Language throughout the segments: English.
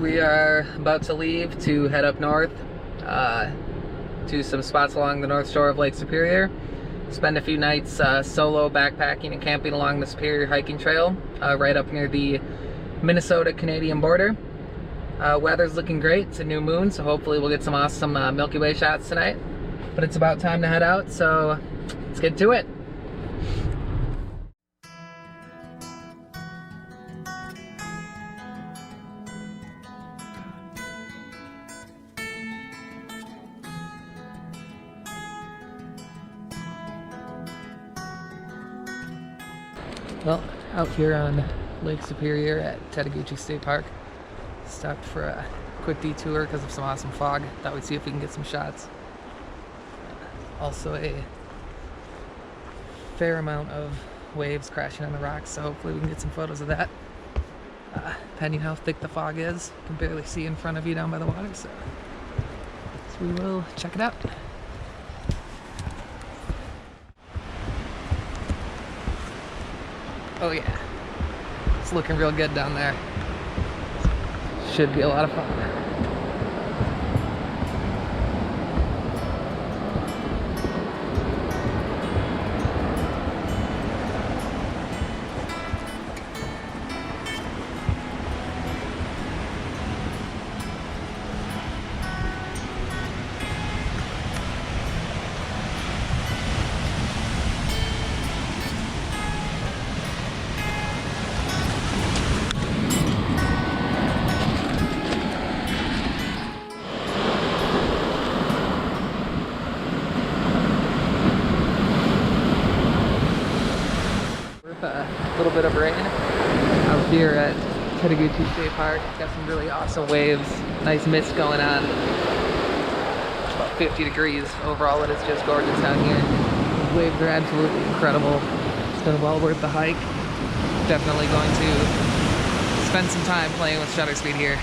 We are about to leave to head up north to some spots along the north shore of Lake Superior. Spend a few nights solo backpacking and camping along the Superiour Hiking Trail right up near the Minnesota-Canadian border. Weather's looking great. It's a new moon, so hopefully we'll get some awesome Milky Way shots tonight. But it's about time to head out, so let's get to it. Well, out here on Lake Superior at Tateguchi State Park. Stopped for a quick detour because of some awesome fog. Thought we'd see if we can get some shots. Also a fair amount of waves crashing on the rocks, so hopefully we can get some photos of that. Depending how thick the fog is, you can barely see in front of you down by the water, so we will check it out. Oh yeah, it's looking real good down there. Should be a lot of fun. A little bit of rain out here at Tateguchi State Park. Got some really awesome waves, nice mist going on. It's about 50 degrees. Overall it is just gorgeous down here. The waves are absolutely incredible. It's been well worth the hike. Definitely going to spend some time playing with shutter speed here.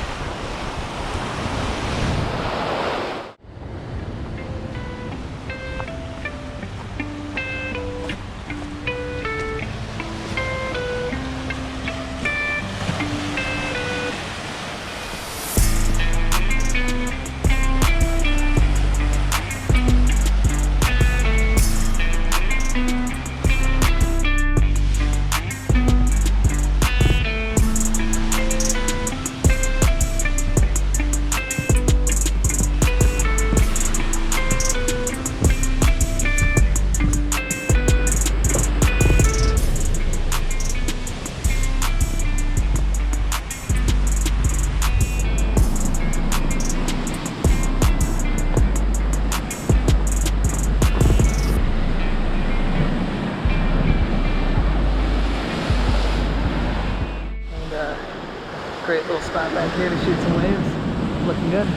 Great little spot back here to shoot some waves. Looking good.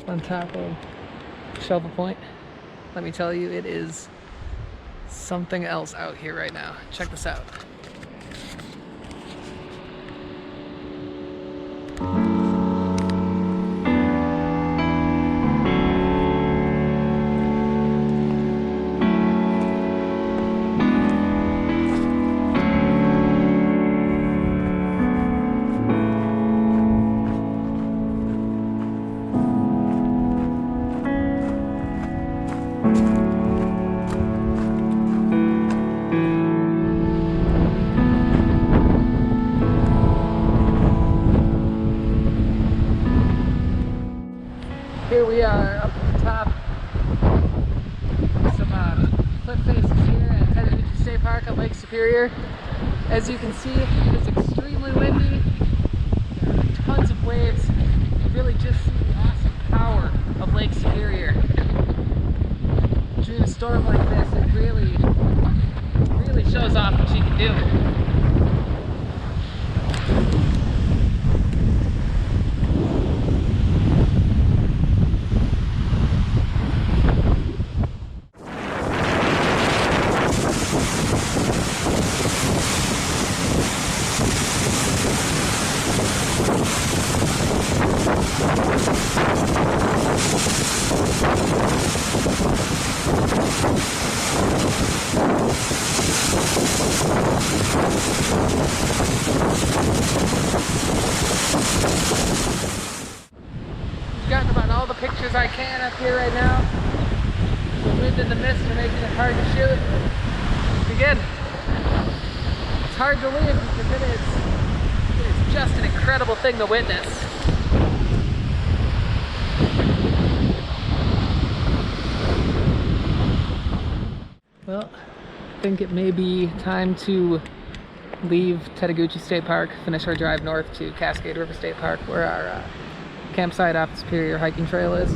On top of Shovel Point. Let me tell you, it is something else out here right now. Check this out. Here we are up at the top. Some cliff faces here at Chattahoochee State Park at Lake Superior. As you can see, it is extremely windy. There are tons of waves. You really just see the awesome power of Lake Superior. During a storm like this, it really shows off what she can do. Gotten about all the pictures I can up here right now. The wind and the mist are making it hard to shoot. Again, it's hard to leave because it is just an incredible thing to witness. Well, I think it may be time to leave Chattahoochee State Park, finish our drive north to Cascade River State Park, where our campsite off the Superiour Hiking Trail is.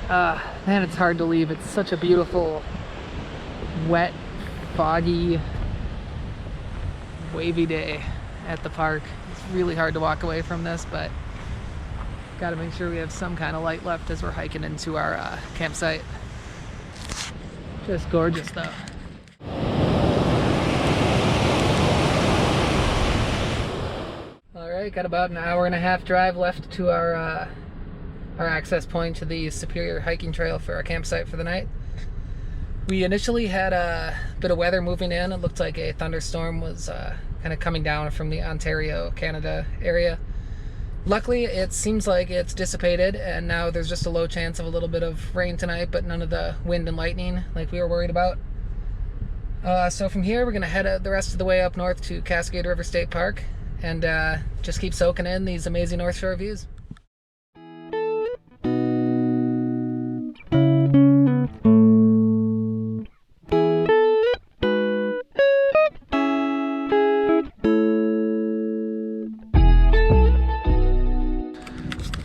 Man, it's hard to leave. It's such a beautiful, wet, foggy, wavy day at the park. It's really hard to walk away from this, but gotta make sure we have some kind of light left as we're hiking into our campsite. Just gorgeous though. Alright, got about an hour and a half drive left to our access point to the Superiour Hiking Trail for our campsite for the night. We initially had a bit of weather moving in. It looked like a thunderstorm was kind of coming down from the Ontario, Canada area. Luckily, it seems like it's dissipated, and now there's just a low chance of a little bit of rain tonight, but none of the wind and lightning like we were worried about. So from here, we're going to head the rest of the way up north to Cascade River State Park and just keep soaking in these amazing North Shore views.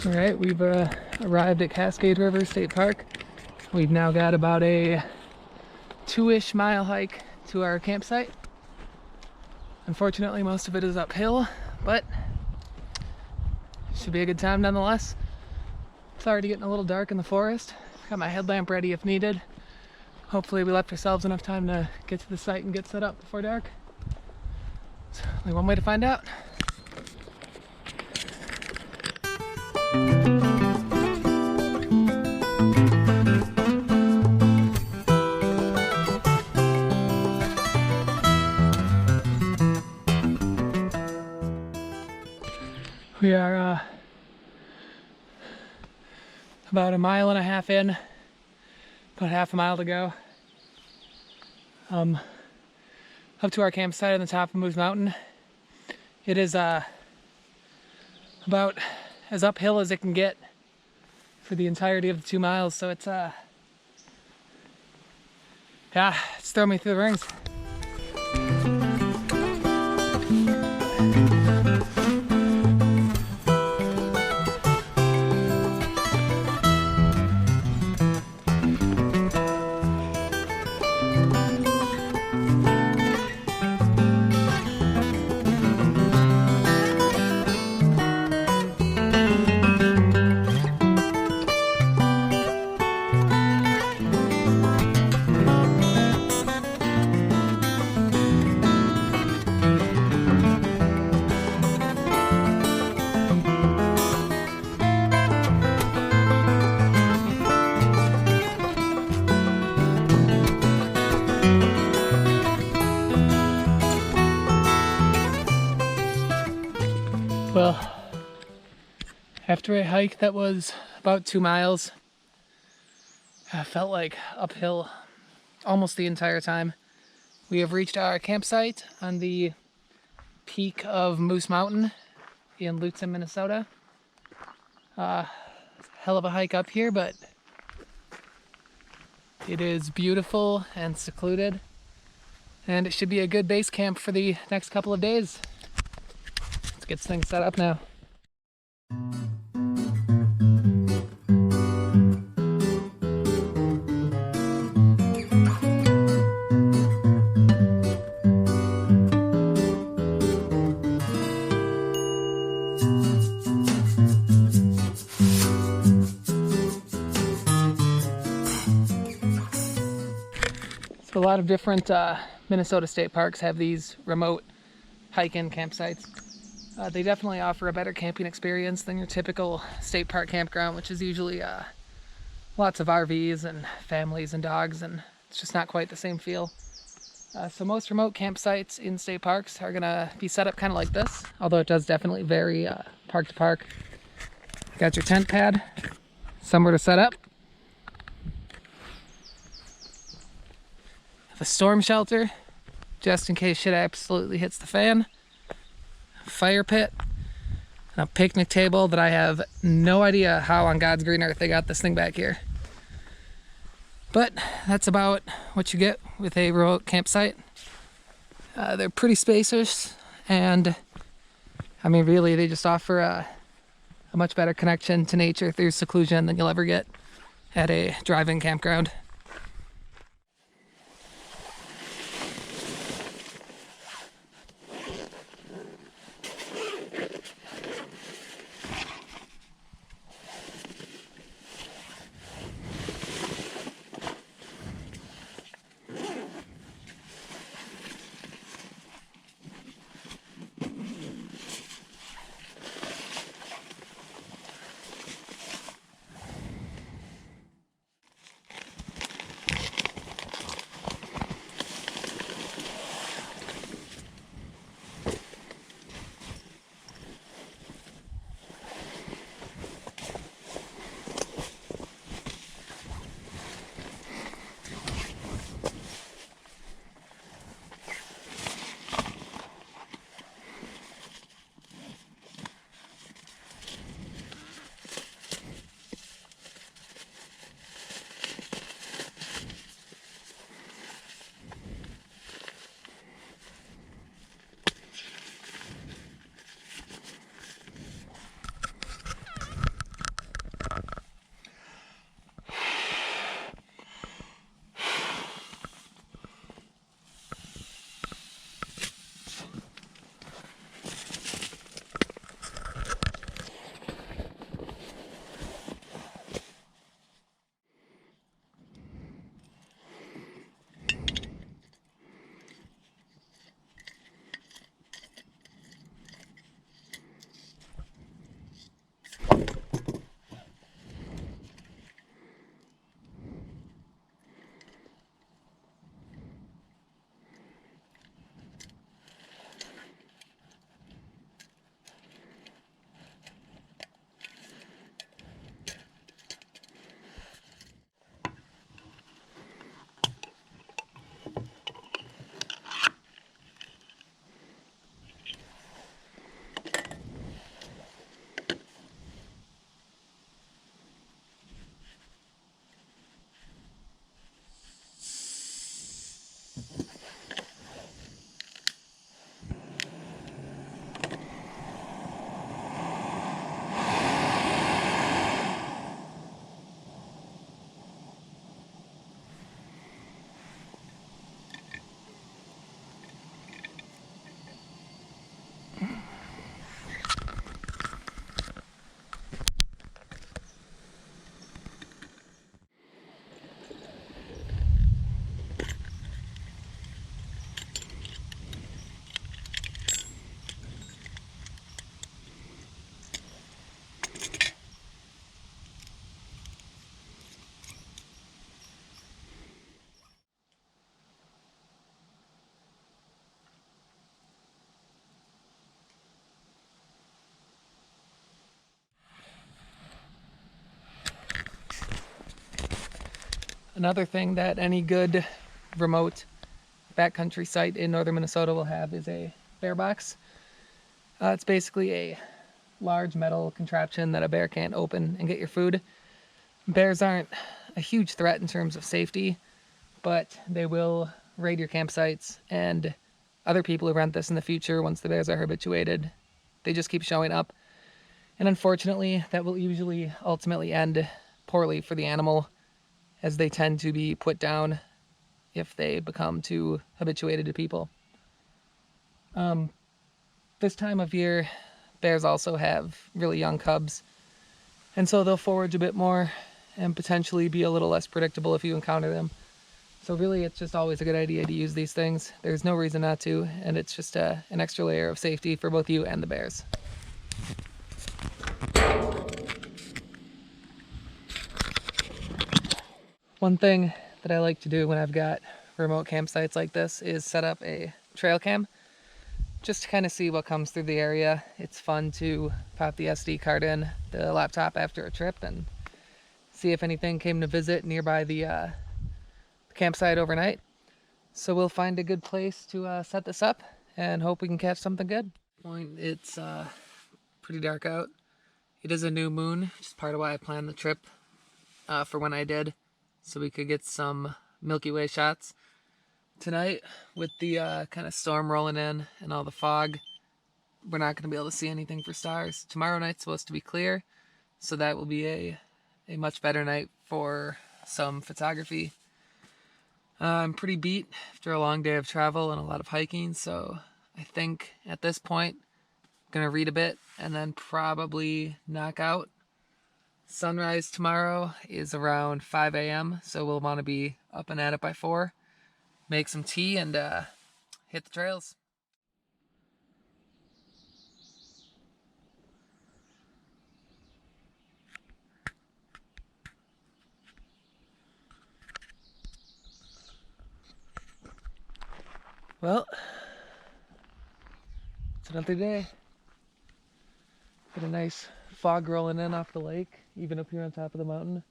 Alright, we've arrived at Cascade River State Park. We've now got about a 2-ish mile hike to our campsite. Unfortunately, most of it is uphill, but it should be a good time nonetheless. It's already getting a little dark in the forest. Got my headlamp ready if needed. Hopefully we left ourselves enough time to get to the site and get set up before dark. It's only one way to find out. We are about 1.5 miles in, about half a mile to go. Up to our campsite on the top of Moose Mountain. It is about as uphill as it can get for the entirety of the 2 miles, so it's yeah, it's throwing me through the rings. Well, after a hike that was about 2 miles, I felt like uphill almost the entire time. We have reached our campsite on the peak of Moose Mountain in Lutzen, Minnesota. It's a hell of a hike up here, but it is beautiful and secluded, and it should be a good base camp for the next couple of days. Let's get things set up now. So a lot of different Minnesota state parks have these remote hike-in campsites. They definitely offer a better camping experience than your typical state park campground, which is usually lots of RVs and families and dogs, and it's just not quite the same feel. So most remote campsites in state parks are gonna be set up kind of like this, although it does definitely vary park to park. Got your tent pad, somewhere to set up. A storm shelter, just in case shit absolutely hits the fan. Fire pit, and a picnic table that I have no idea how on God's green earth they got this thing back here. But that's about what you get with a remote campsite. They're pretty spacious, and I mean really they just offer a much better connection to nature through seclusion than you'll ever get at a drive-in campground. Another thing that any good remote backcountry site in northern Minnesota will have is a bear box. It's basically a large metal contraption that a bear can't open and get your food. Bears aren't a huge threat in terms of safety, but they will raid your campsites, and other people who rent this in the future, once the bears are habituated, they just keep showing up. And unfortunately, that will usually ultimately end poorly for the animal, as they tend to be put down if they become too habituated to people. This time of year, bears also have really young cubs, and so they'll forage a bit more and potentially be a little less predictable if you encounter them. So really, it's just always a good idea to use these things. There's no reason not to, and it's just an extra layer of safety for both you and the bears. One thing that I like to do when I've got remote campsites like this is set up a trail cam, just to kind of see what comes through the area. It's fun to pop the SD card in the laptop after a trip and see if anything came to visit nearby the campsite overnight. So we'll find a good place to set this up and hope we can catch something good. It's pretty dark out. It is a new moon, which is part of why I planned the trip for when I did, so we could get some Milky Way shots. Tonight, with the kind of storm rolling in and all the fog, we're not going to be able to see anything for stars. Tomorrow night's supposed to be clear, so that will be a much better night for some photography. I'm pretty beat after a long day of travel and a lot of hiking, so I think at this point I'm going to read a bit and then probably knock out. Sunrise tomorrow is around 5 a.m., so we'll want to be up and at it by 4. Make some tea and hit the trails. Well, it's another day. Got a nice fog rolling in off the lake, even up here on top of the mountain.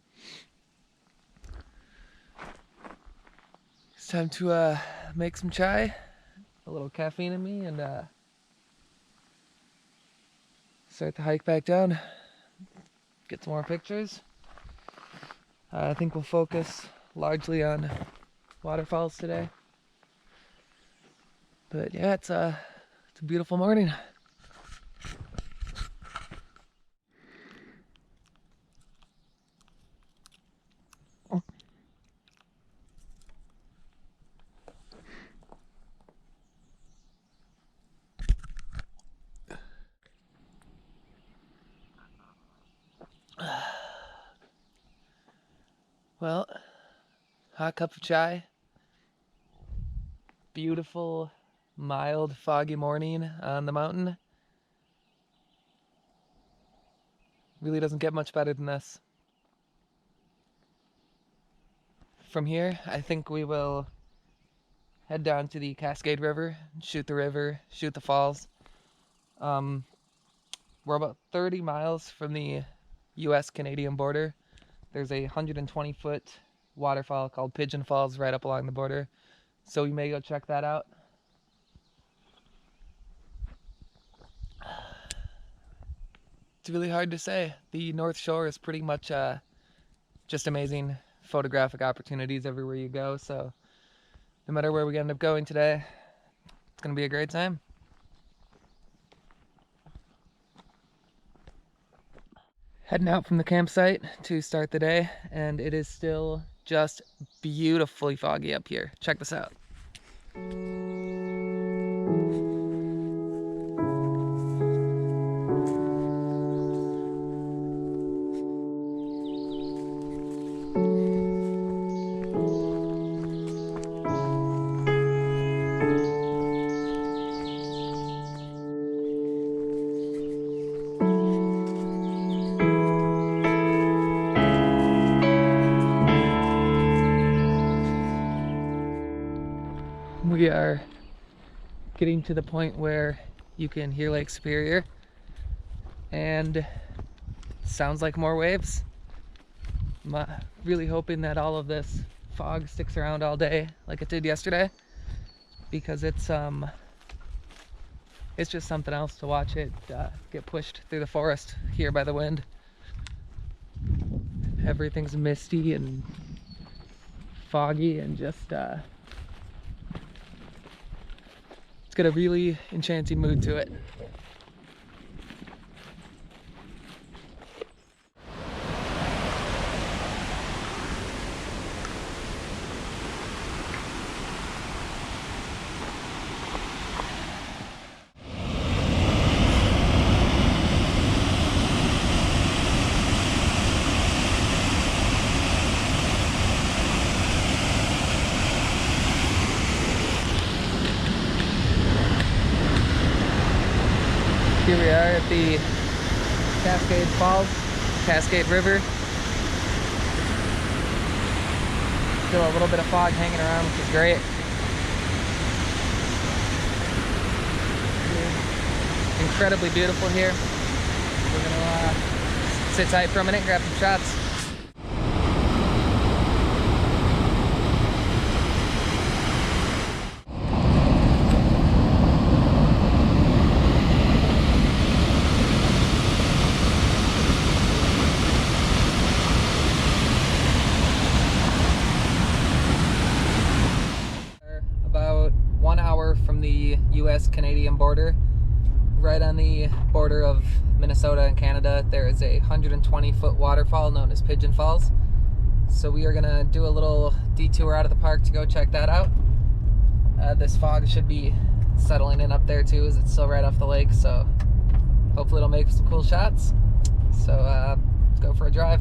It's time to make some chai, a little caffeine in me, and start the hike back down. Get some more pictures. I think we'll focus largely on waterfalls today. But yeah, it's a beautiful morning. Well, hot cup of chai. Beautiful, mild, foggy morning on the mountain. Really doesn't get much better than this. From here, I think we will head down to the Cascade River, shoot the falls. We're about 30 miles from the US-Canadian border. There's a 120-foot waterfall called Pigeon Falls right up along the border, so we may go check that out. It's really hard to say. The North Shore is pretty much just amazing photographic opportunities everywhere you go, so no matter where we end up going today, it's going to be a great time. Heading out from the campsite to start the day, and it is still just beautifully foggy up here. Check this out. We are getting to the point where you can hear Lake Superior, and sounds like more waves. I'm really hoping that all of this fog sticks around all day like it did yesterday, because it's it's just something else to watch it get pushed through the forest here by the wind. Everything's misty and foggy and just it's got a really enchanting mood to it. Here we are at the Cascade River. Still a little bit of fog hanging around, which is great. Incredibly beautiful here. We're gonna sit tight for a minute, grab some shots. About 1 hour from the US-Canadian border, right on the border of Minnesota and Canada, there is a 120-foot waterfall known as Pigeon Falls. So we are gonna do a little detour out of the park to go check that out. This fog should be settling in up there too, as it's still right off the lake, so hopefully it'll make some cool shots. So let's go for a drive.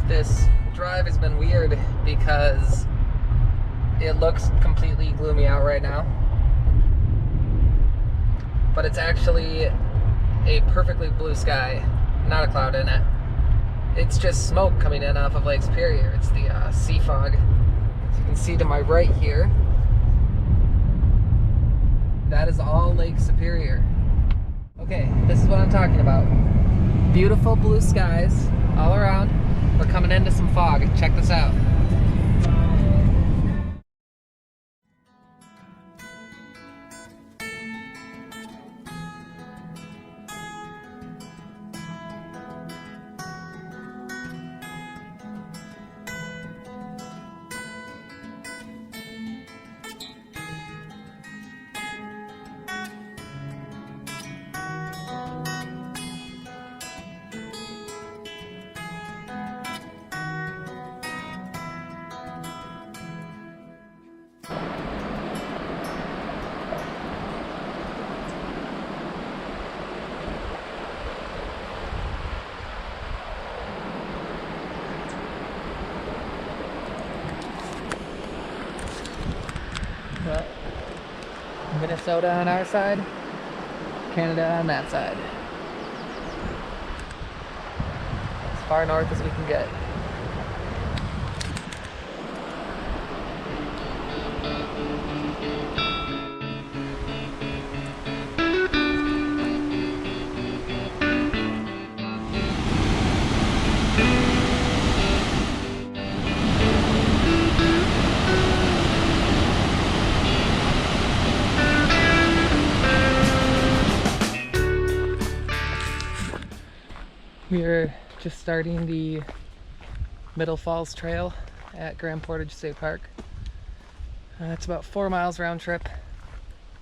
This drive has been weird because it looks completely gloomy out right now, but it's actually a perfectly blue sky, not a cloud in it. It's just smoke coming in off of Lake Superior. It's the sea fog. As you can see to my right here, that is all Lake Superior. Okay, this is what I'm talking about. Beautiful blue skies all around. We're coming into some fog. Check this out. Well, Minnesota on our side, Canada on that side. As far north as we can get. We are just starting the Middle Falls Trail at Grand Portage State Park. It's about 4 miles round trip,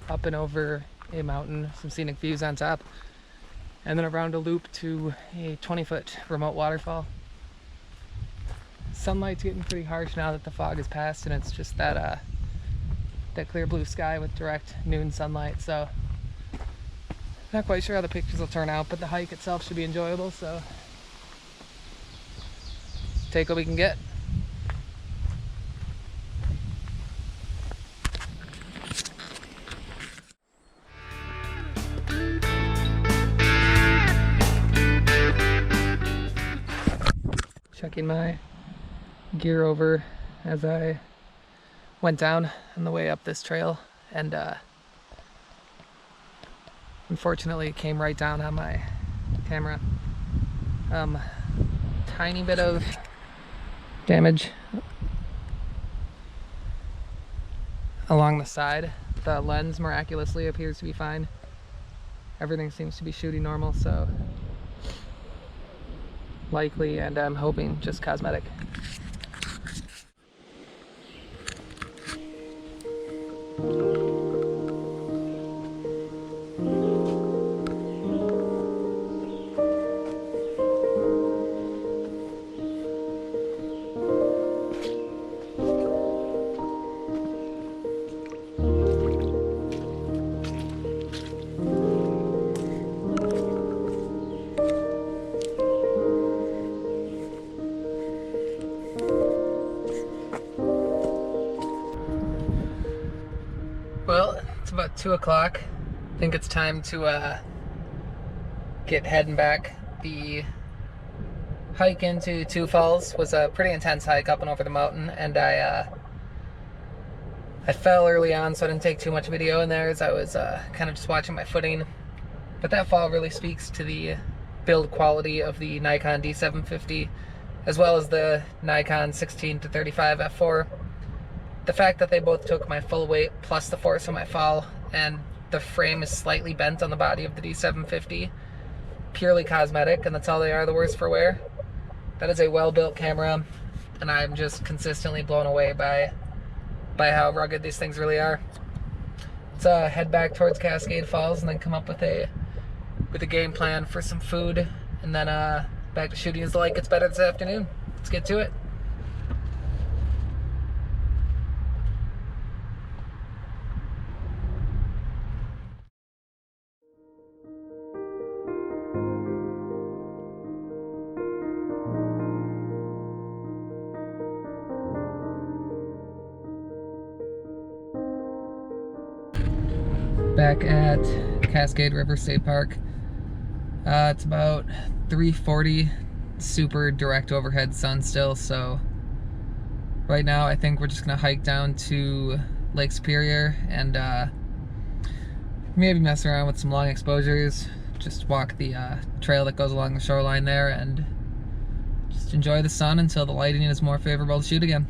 up and over a mountain, some scenic views on top, and then around a loop to a 20-foot remote waterfall. Sunlight's getting pretty harsh now that the fog is past, and it's just that that clear blue sky with direct noon sunlight. So not quite sure how the pictures will turn out, but the hike itself should be enjoyable, so take what we can get. Checking my gear over as I went down on the way up this trail, and unfortunately it came right down on my camera. Tiny bit of damage along the side. The lens miraculously appears to be fine. Everything seems to be shooting normal, so likely, and I'm hoping just cosmetic. Well, it's about 2 o'clock. I think it's time to get heading back. The hike into Two Falls was a pretty intense hike up and over the mountain, and I fell early on, so I didn't take too much video in there as I was kind of just watching my footing. But that fall really speaks to the build quality of the Nikon D750 as well as the Nikon 16-35 f4. The fact that they both took my full weight plus the force of my fall, and the frame is slightly bent on the body of the D750, purely cosmetic, and that's all they are, the worse for wear. That is a well-built camera, and I'm just consistently blown away by how rugged these things really are. Let's head back towards Cascade Falls and then come up with a game plan for some food, and then back to shooting as the light gets better this afternoon. Let's get to it. Back at Cascade River State Park. It's about 3:40, super direct overhead sun still, so right now I think we're just gonna hike down to Lake Superior and maybe mess around with some long exposures, just walk the trail that goes along the shoreline there and just enjoy the sun until the lighting is more favorable to shoot again.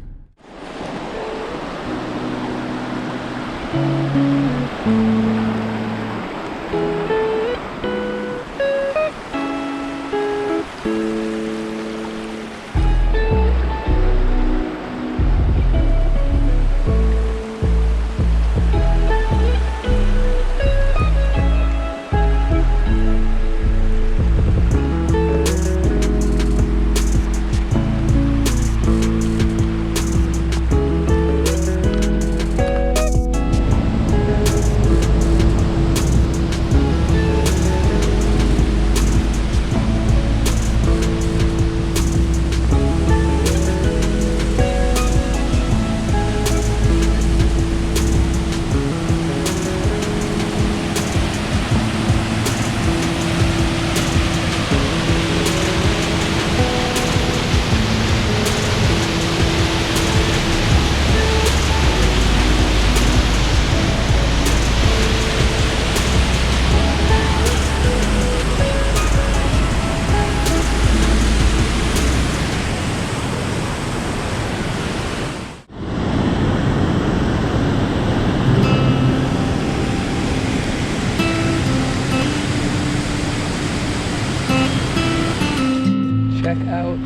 Check out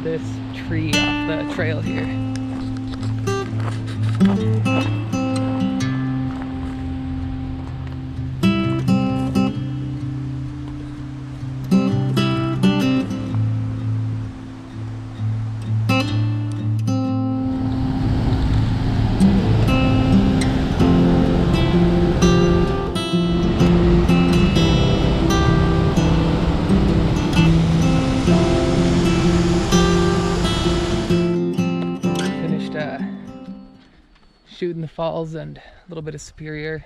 this tree off the trail here. Shooting the falls and a little bit of Superior,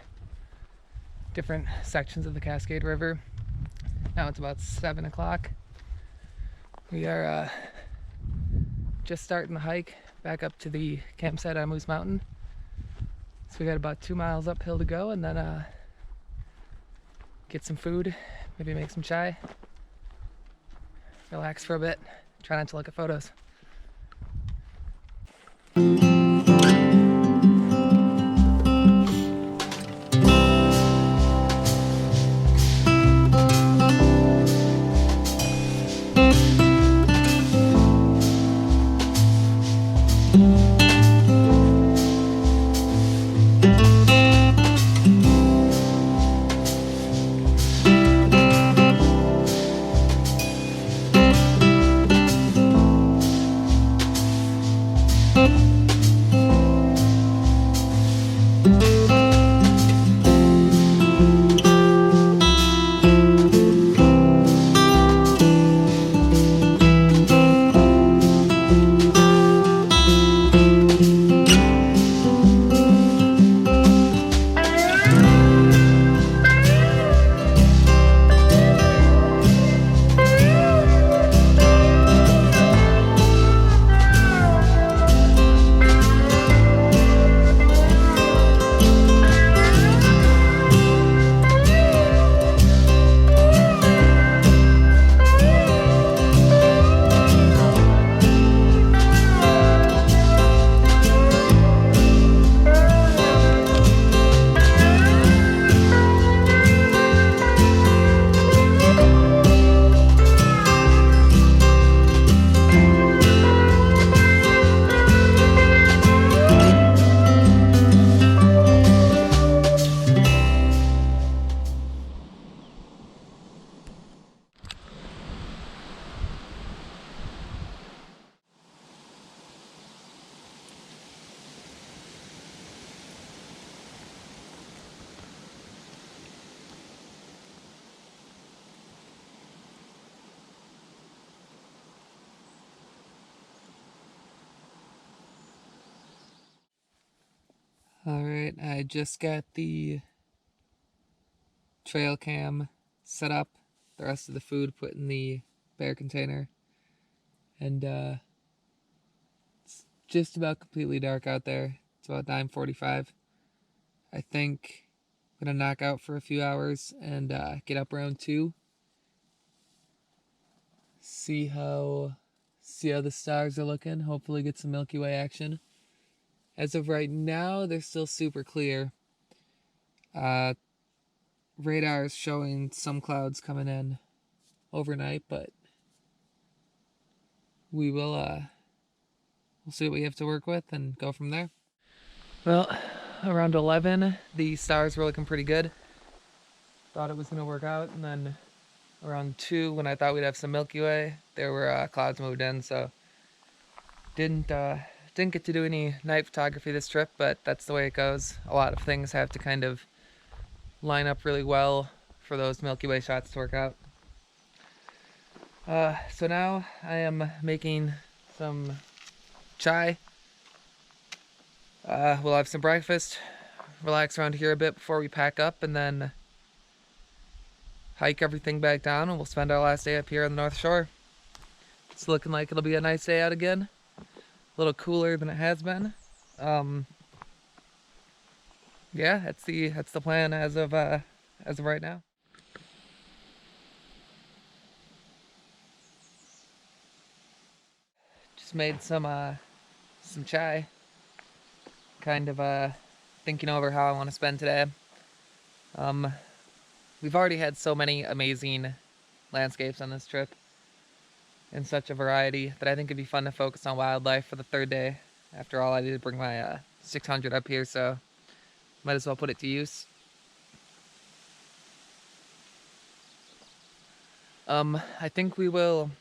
different sections of the Cascade River. Now it's about 7 o'clock. We are just starting the hike back up to the campsite on Moose Mountain. So we got about 2 miles uphill to go, and then get some food, maybe make some chai, relax for a bit, try not to look at photos. Alright, I just got the trail cam set up, the rest of the food put in the bear container, and it's just about completely dark out there. It's about 9:45. I think I'm gonna knock out for a few hours and get up around 2. See how the stars are looking. Hopefully get some Milky Way action. As of right now, they're still super clear. Radar is showing some clouds coming in overnight, but we'll see what we have to work with and go from there. Well, around 11, the stars were looking pretty good. Thought it was gonna work out, and then around 2, when I thought we'd have some Milky Way, there were clouds moved in, so didn't get to do any night photography this trip, but that's the way it goes. A lot of things have to kind of line up really well for those Milky Way shots to work out. So now I am making some chai. We'll have some breakfast, relax around here a bit before we pack up, and then hike everything back down, and we'll spend our last day up here on the North Shore. It's looking like it'll be a nice day out again. A little cooler than it has been. Yeah, that's the plan as of right now. Just made some chai. Kind of thinking over how I want to spend today. We've already had so many amazing landscapes on this trip, and such a variety, that I think it'd be fun to focus on wildlife for the 3rd day. After all, I did bring my 600 up here, so might as well put it to use. I think we will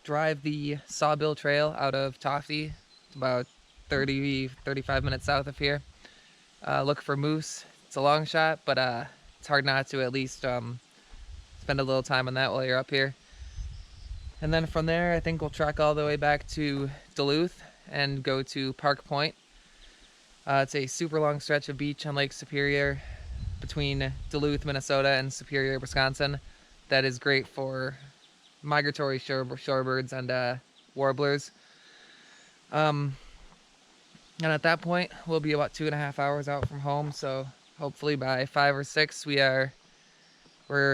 drive the Sawbill Trail out of Tofty. It's about 35 minutes south of here. Look for moose. It's a long shot, but it's hard not to at least spend a little time on that while you're up here. And then from there, I think we'll trek all the way back to Duluth and go to Park Point. It's a super long stretch of beach on Lake Superior between Duluth, Minnesota and Superior, Wisconsin. That is great for migratory shorebirds and warblers. And at that point, we'll be about 2.5 hours out from home. So hopefully by 5 or 6, we're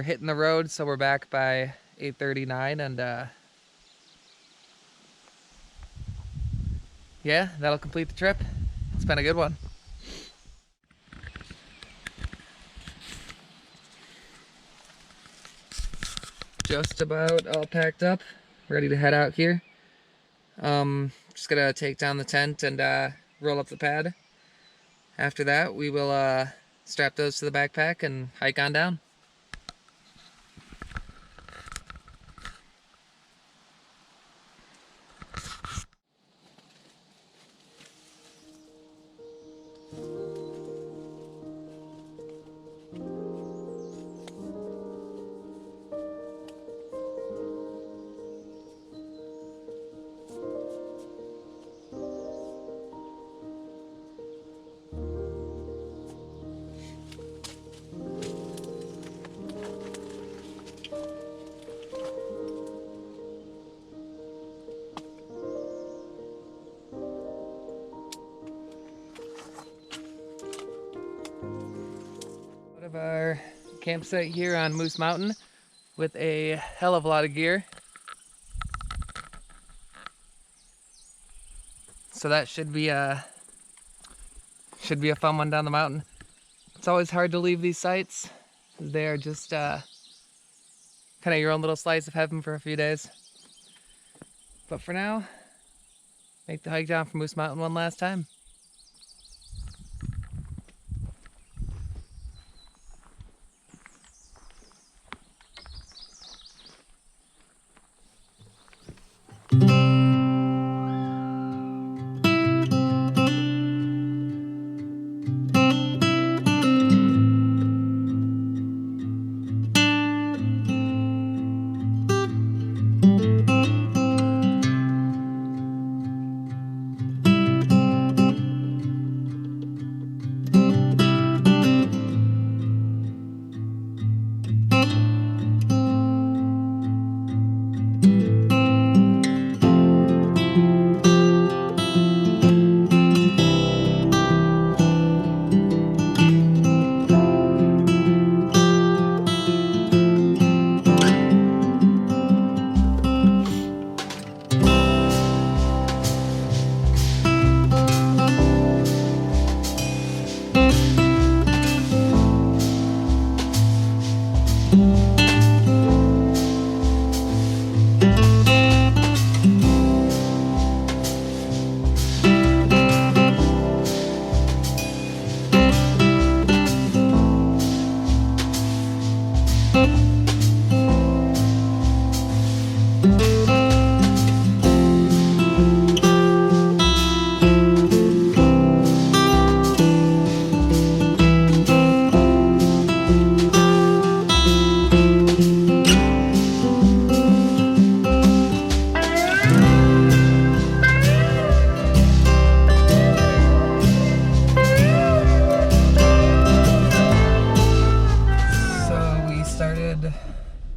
hitting the road. So we're back by 8:39, and yeah, that'll complete the trip. It's been a good one. Just about all packed up, ready to head out here. Just gonna take down the tent and roll up the pad. After that, we will strap those to the backpack and hike on down. Out of our campsite here on Moose Mountain with a hell of a lot of gear. So that should be a fun one down the mountain. It's always hard to leave these sites. They're just kind of your own little slice of heaven for a few days. But for now, make the hike down from Moose Mountain one last time.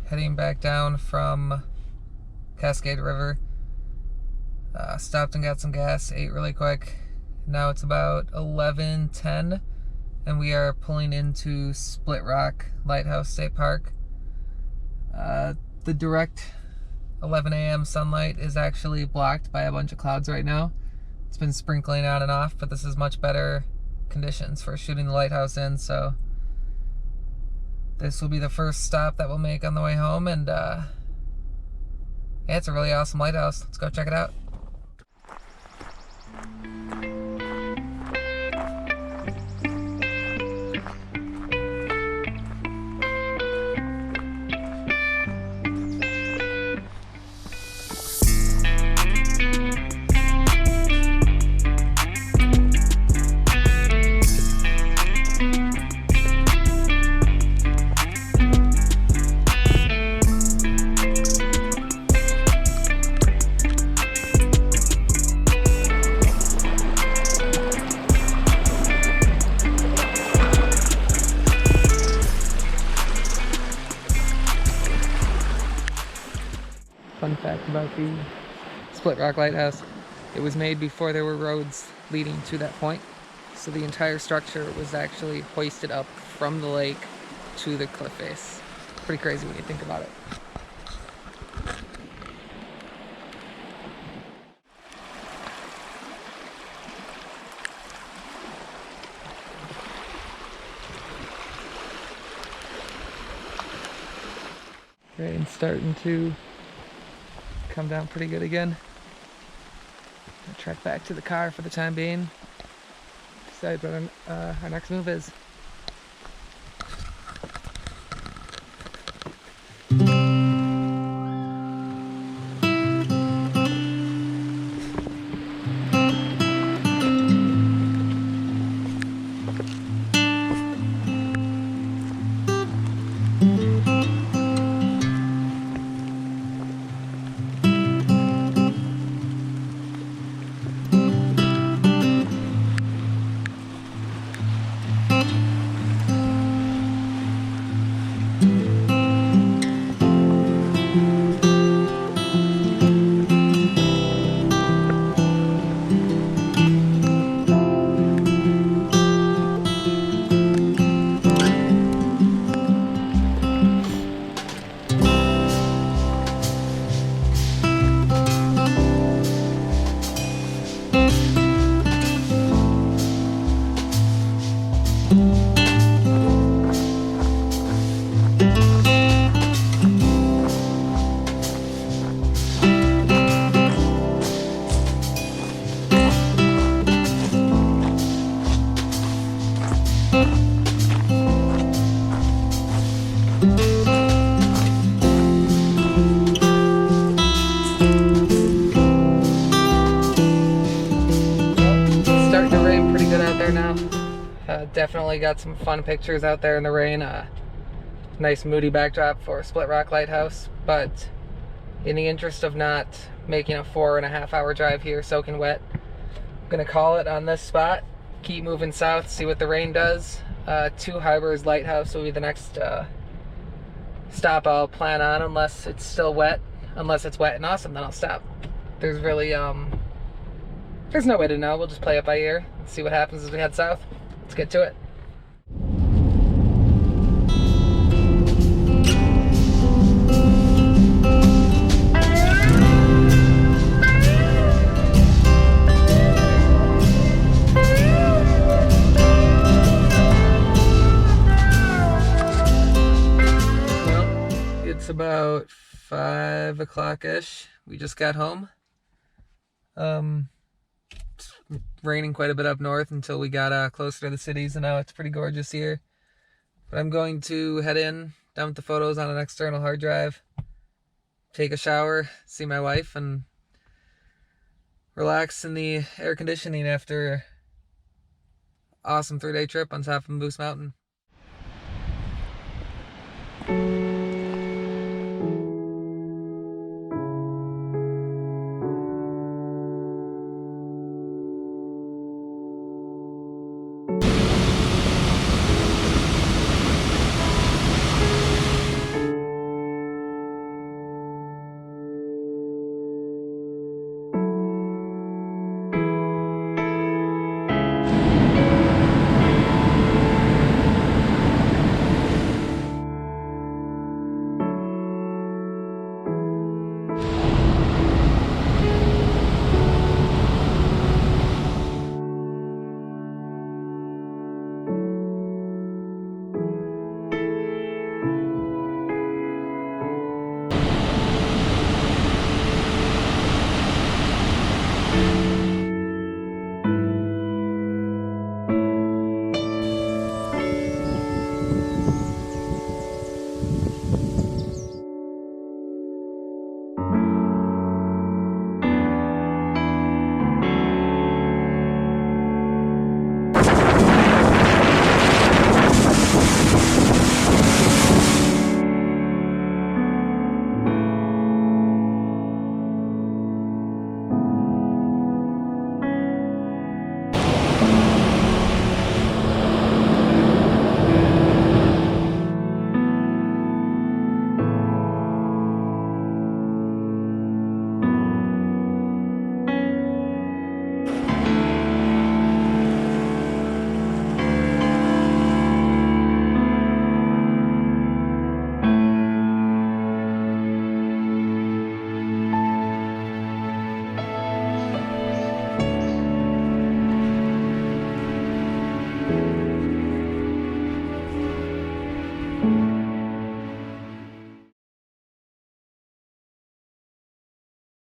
Heading back down from Cascade River. Stopped and got some gas, ate really quick. Now it's about 11:10 and we are pulling into Split Rock Lighthouse State Park. The direct 11 a.m. sunlight is actually blocked by a bunch of clouds right now. It's been sprinkling on and off, but this is much better conditions for shooting the lighthouse in, so this will be the first stop that we'll make on the way home, and yeah, it's a really awesome lighthouse. Let's go check it out. Fun fact about the Split Rock Lighthouse, it was made before there were roads leading to that point. So the entire structure was actually hoisted up from the lake to the cliff face. Pretty crazy when you think about it. Rain's starting to come down pretty good again. I'll trek back to the car for the time being. Decide what our next move is. Definitely got some fun pictures out there in the rain. Nice moody backdrop for Split Rock Lighthouse, but in the interest of not making a 4.5 hour drive here soaking wet, I'm gonna call it on this spot, keep moving south, see what the rain does. Two Harbors Lighthouse will be the next stop I'll plan on, unless it's still wet. Unless it's wet and awesome, then I'll stop. There's really there's no way to know. We'll just play it by ear and see what happens as we head south. Let's get to it. Well, it's about 5 o'clock-ish. We just got home. Raining quite a bit up north until we got closer to the cities, and now it's pretty gorgeous here. But I'm going to head in, dump the photos on an external hard drive, take a shower, see my wife, and relax in the air conditioning after an awesome 3-day trip on top of Moose Mountain.